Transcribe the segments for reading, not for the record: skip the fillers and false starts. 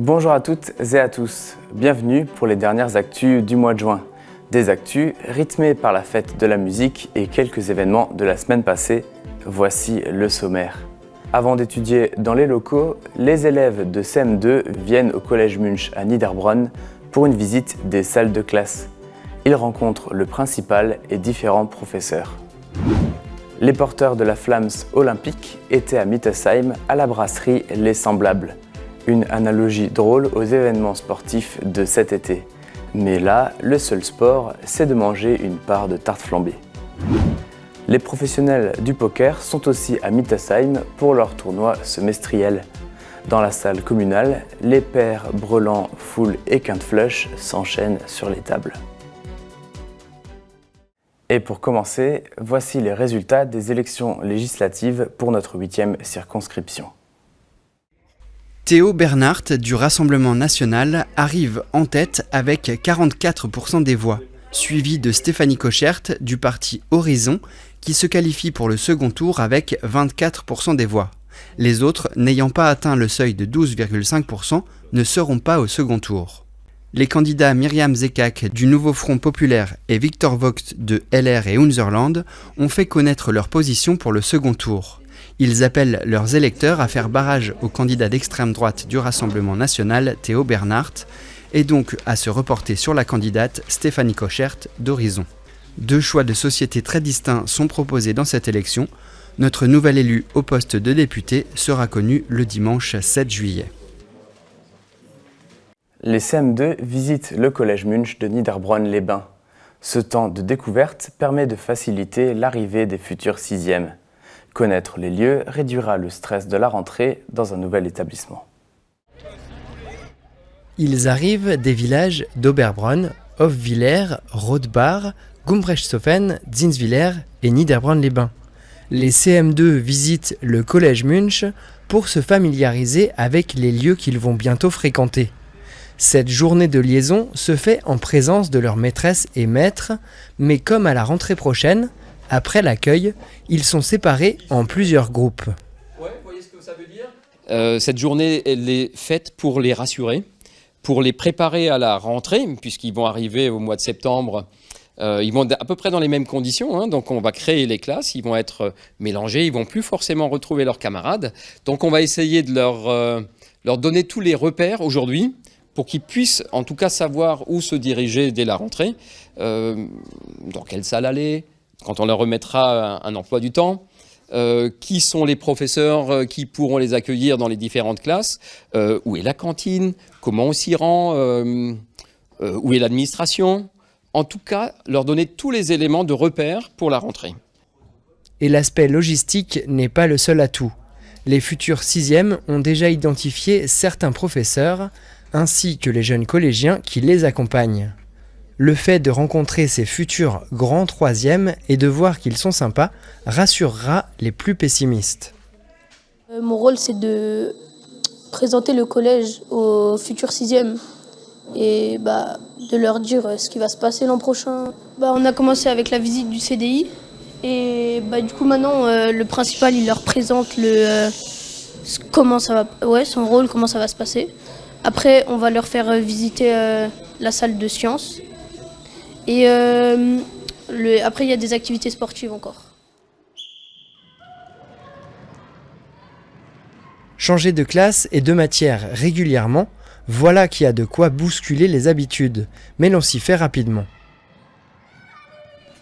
Bonjour à toutes et à tous, bienvenue pour les dernières actus du mois de juin. Des actus rythmées par la fête de la musique et quelques événements de la semaine passée. Voici le sommaire. Avant d'étudier dans les locaux, les élèves de CM2 viennent au Collège Munch à Niederbronn pour une visite des salles de classe. Ils rencontrent le principal et différents professeurs. Les porteurs de la Flams olympique étaient à Mittesheim à la brasserie Les Semblables. Une analogie drôle aux événements sportifs de cet été. Mais là, le seul sport, c'est de manger une part de tarte flambée. Les professionnels du poker sont aussi à Mittesheim pour leur tournoi semestriel. Dans la salle communale, les pairs Brelan, Foul et Quinte-Flush s'enchaînent sur les tables. Et pour commencer, voici les résultats des élections législatives pour notre 8e circonscription. Théo Bernhardt du Rassemblement national arrive en tête avec 44% des voix, suivi de Stéphanie Cochert du parti Horizon qui se qualifie pour le second tour avec 24% des voix. Les autres, n'ayant pas atteint le seuil de 12,5%, ne seront pas au second tour. Les candidats Myriam Zekak du Nouveau Front Populaire et Victor Vogt de LR et Unserland ont fait connaître leur position pour le second tour. Ils appellent leurs électeurs à faire barrage au candidat d'extrême droite du Rassemblement national, Théo Bernhardt, et donc à se reporter sur la candidate Stéphanie Cochert d'Horizon. Deux choix de société très distincts sont proposés dans cette élection. Notre nouvel élu au poste de député sera connu le dimanche 7 juillet. Les CM2 visitent le Collège Munch de Niederbronn-les-Bains. Ce temps de découverte permet de faciliter l'arrivée des futurs 6e. Connaître les lieux réduira le stress de la rentrée dans un nouvel établissement. Ils arrivent des villages d'Oberbronn, Hofwiller, Rothbach, Gumbrechtshofen, Zinswiller et Niederbronn-les-Bains. Les CM2 visitent le Collège Munch pour se familiariser avec les lieux qu'ils vont bientôt fréquenter. Cette journée de liaison se fait en présence de leurs maîtresses et maîtres, mais comme à la rentrée prochaine, après l'accueil, ils sont séparés en plusieurs groupes. Ouais, vous voyez ce que ça veut dire ? Cette journée, elle est faite pour les rassurer, pour les préparer à la rentrée, puisqu'ils vont arriver au mois de septembre. Ils vont à peu près dans les mêmes conditions, donc on va créer les classes, ils vont être mélangés, ils ne vont plus forcément retrouver leurs camarades. Donc on va essayer de leur donner tous les repères aujourd'hui, pour qu'ils puissent en tout cas savoir où se diriger dès la rentrée, dans quelle salle aller, quand on leur remettra un emploi du temps, qui sont les professeurs qui pourront les accueillir dans les différentes classes, où est la cantine, comment on s'y rend, où est l'administration. En tout cas, leur donner tous les éléments de repère pour la rentrée. Et l'aspect logistique n'est pas le seul atout. Les futurs 6e ont déjà identifié certains professeurs, ainsi que les jeunes collégiens qui les accompagnent. Le fait de rencontrer ces futurs grands 3e et de voir qu'ils sont sympas rassurera les plus pessimistes. Mon rôle, c'est de présenter le collège aux futurs 6e et de leur dire ce qui va se passer l'an prochain. On a commencé avec la visite du CDI et du coup maintenant le principal il leur présente son rôle, comment ça va se passer. Après on va leur faire visiter la salle de sciences. Et après, il y a des activités sportives encore. Changer de classe et de matière régulièrement, voilà qui a de quoi bousculer les habitudes, mais l'on s'y fait rapidement.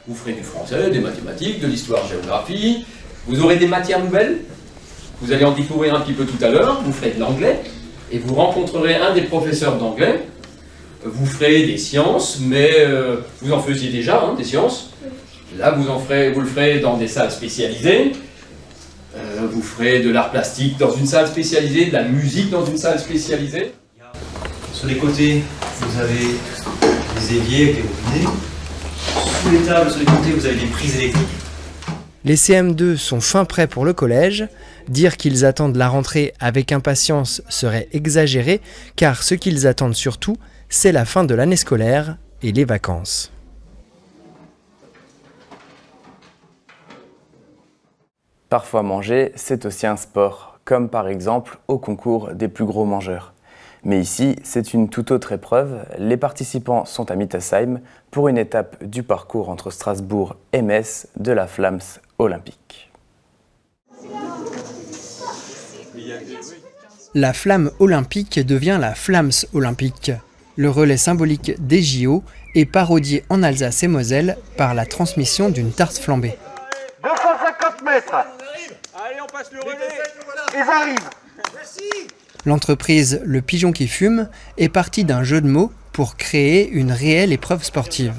Vous ferez du français, des mathématiques, de l'histoire-géographie. Vous aurez des matières nouvelles. Vous allez en découvrir un petit peu tout à l'heure. Vous ferez de l'anglais et vous rencontrerez un des professeurs d'anglais. Vous ferez des sciences, mais vous en faisiez déjà, des sciences. Là, vous le ferez dans des salles spécialisées. Vous ferez de l'art plastique dans une salle spécialisée, de la musique dans une salle spécialisée. Sur les côtés, vous avez des éviers avec des robinets. Sous les tables, sur les côtés, vous avez des prises électriques. Les CM2 sont fin prêts pour le collège. Dire qu'ils attendent la rentrée avec impatience serait exagéré, car ce qu'ils attendent surtout, c'est la fin de l'année scolaire et les vacances. Parfois manger, c'est aussi un sport, comme par exemple au concours des plus gros mangeurs. Mais ici, c'est une toute autre épreuve. Les participants sont à Mittesheim pour une étape du parcours entre Strasbourg et Metz de la Flams olympique. La flamme olympique devient la Flams olympique. Le relais symbolique des JO est parodié en Alsace et Moselle par la transmission d'une tarte flambée. 250 mètres. Allez, on passe le relais. Ils arrivent. L'entreprise Le Pigeon qui fume est partie d'un jeu de mots pour créer une réelle épreuve sportive.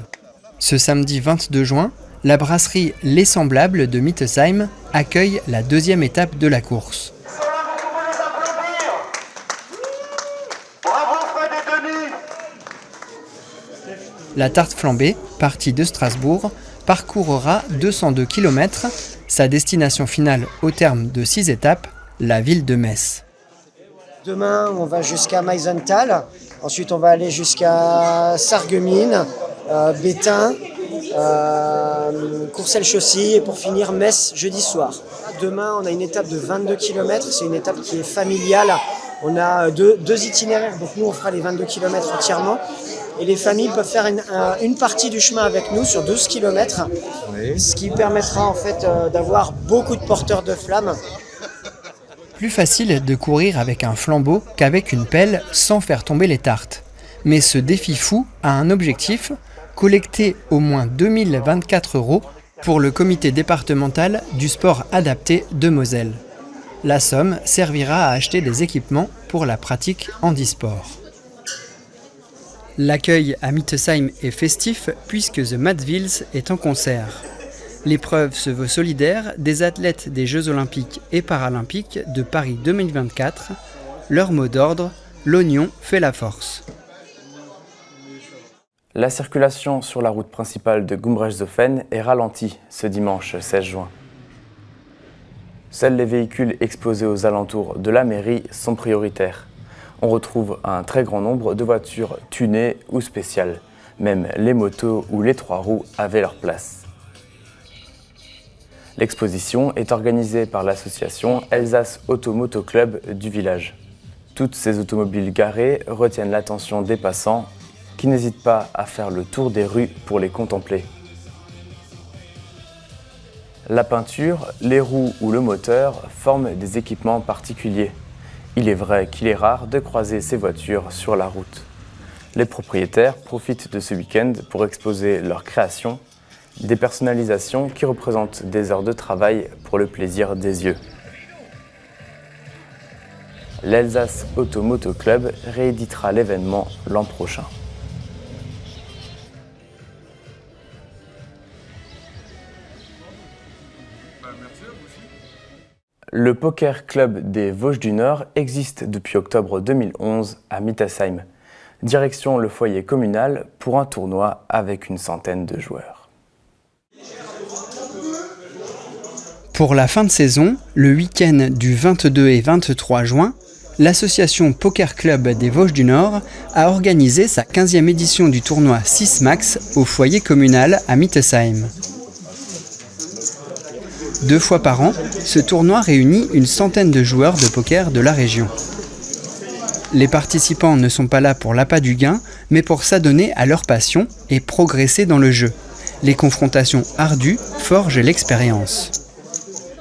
Ce samedi 22 juin, la brasserie Les Semblables de Mittesheim accueille la deuxième étape de la course. Bravo Fred et Denis. La tarte flambée, partie de Strasbourg, parcourra 202 km. Sa destination finale au terme de 6 étapes, la ville de Metz. Demain, on va jusqu'à Meisenthal. Ensuite, on va aller jusqu'à Sarreguemines, Béthun, Courcelles-Chaussy et pour finir Metz jeudi soir. Demain, on a une étape de 22 km. C'est une étape qui est familiale. On a deux itinéraires. Donc nous, on fera les 22 km entièrement. Et les familles peuvent faire une partie du chemin avec nous sur 12 km. Oui. Ce qui permettra en fait d'avoir beaucoup de porteurs de flammes. Plus facile de courir avec un flambeau qu'avec une pelle sans faire tomber les tartes. Mais ce défi fou a un objectif, collecter au moins 2024 € pour le comité départemental du sport adapté de Moselle. La somme servira à acheter des équipements pour la pratique handisport. L'accueil à Mittesheim est festif puisque The Madsvilles est en concert. L'épreuve se veut solidaire des athlètes des Jeux Olympiques et Paralympiques de Paris 2024. Leur mot d'ordre, l'oignon fait la force. La circulation sur la route principale de Gumbrechtshofen est ralentie ce dimanche 16 juin. Seuls les véhicules exposés aux alentours de la mairie sont prioritaires. On retrouve un très grand nombre de voitures tunées ou spéciales. Même les motos ou les 3 roues avaient leur place. L'exposition est organisée par l'association Elsace Auto-Moto Club du village. Toutes ces automobiles garées retiennent l'attention des passants qui n'hésitent pas à faire le tour des rues pour les contempler. La peinture, les roues ou le moteur forment des équipements particuliers. Il est vrai qu'il est rare de croiser ces voitures sur la route. Les propriétaires profitent de ce week-end pour exposer leurs créations, des personnalisations qui représentent des heures de travail pour le plaisir des yeux. L'Elsace Auto-Moto Club rééditera l'événement l'an prochain. Le Poker Club des Vosges du Nord existe depuis octobre 2011 à Mittesheim. Direction le foyer communal pour un tournoi avec une centaine de joueurs. Pour la fin de saison, le week-end du 22 et 23 juin, l'association Poker Club des Vosges du Nord a organisé sa 15e édition du tournoi 6 Max au foyer communal à Mittesheim. 2 fois par an, ce tournoi réunit une centaine de joueurs de poker de la région. Les participants ne sont pas là pour l'appât du gain, mais pour s'adonner à leur passion et progresser dans le jeu. Les confrontations ardues forgent l'expérience.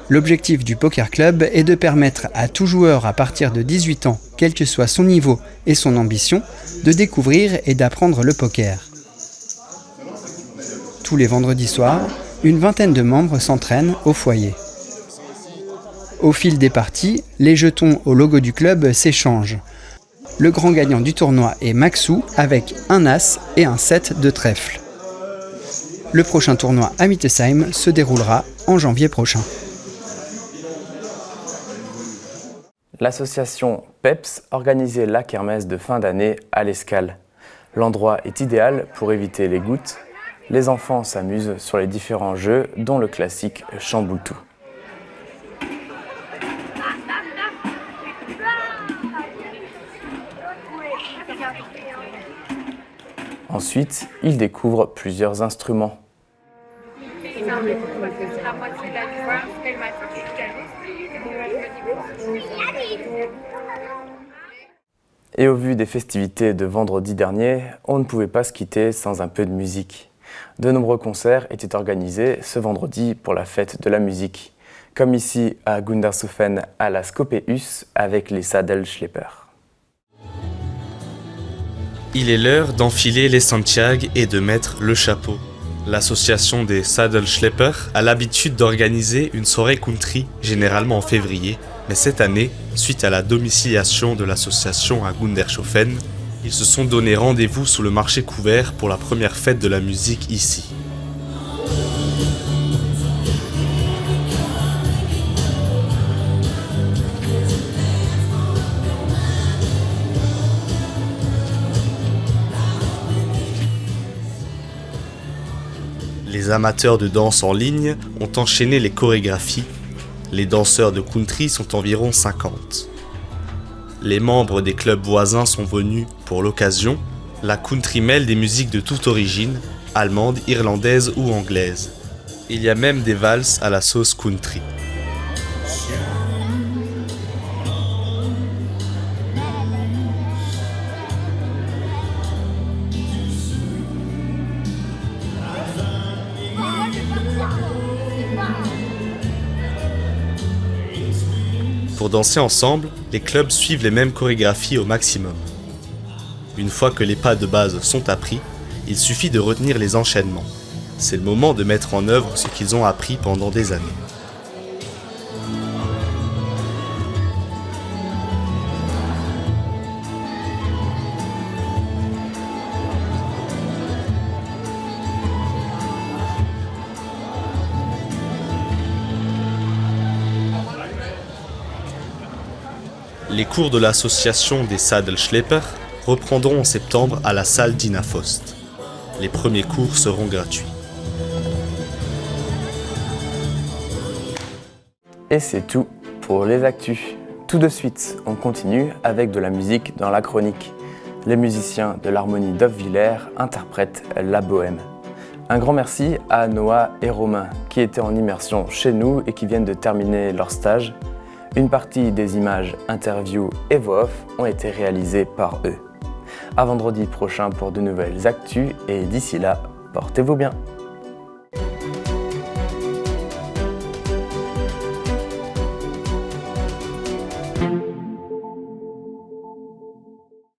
L'objectif du Poker Club est de permettre à tout joueur à partir de 18 ans, quel que soit son niveau et son ambition, de découvrir et d'apprendre le poker. Tous les vendredis soirs, une vingtaine de membres s'entraînent au foyer. Au fil des parties, les jetons au logo du club s'échangent. Le grand gagnant du tournoi est Maxou avec un as et un set de trèfle. Le prochain tournoi à Mittesheim se déroulera en janvier prochain. L'association PEPS organisait la kermesse de fin d'année à l'Escale. L'endroit est idéal pour éviter les gouttes. Les enfants s'amusent sur les différents jeux, dont le classique Chamboultou. Ensuite, ils découvrent plusieurs instruments. Et au vu des festivités de vendredi dernier, on ne pouvait pas se quitter sans un peu de musique. De nombreux concerts étaient organisés ce vendredi pour la fête de la musique, comme ici à Gundershofen à la Scopeus avec les Sadelschlepper. Il est l'heure d'enfiler les Santiago et de mettre le chapeau. L'association des Sadelschlepper a l'habitude d'organiser une soirée country, généralement en février, mais cette année, suite à la domiciliation de l'association à Gundershofen, ils se sont donné rendez-vous sous le marché couvert pour la première fête de la musique ici. Les amateurs de danse en ligne ont enchaîné les chorégraphies. Les danseurs de country sont environ 50. Les membres des clubs voisins sont venus pour l'occasion. La country mêle des musiques de toute origine, allemandes, irlandaises ou anglaises. Il y a même des valses à la sauce country. Pour danser ensemble, les clubs suivent les mêmes chorégraphies au maximum. Une fois que les pas de base sont appris, il suffit de retenir les enchaînements. C'est le moment de mettre en œuvre ce qu'ils ont appris pendant des années. Les cours de l'association des Sadelschlepper reprendront en septembre à la salle d'Ina Faust. Les premiers cours seront gratuits. Et c'est tout pour les actus. Tout de suite, on continue avec de la musique dans la chronique. Les musiciens de l'harmonie d'Hofwiller interprètent La Bohème. Un grand merci à Noah et Romain qui étaient en immersion chez nous et qui viennent de terminer leur stage. Une partie des images, interviews et voix off ont été réalisées par eux. À vendredi prochain pour de nouvelles actus et d'ici là, portez-vous bien.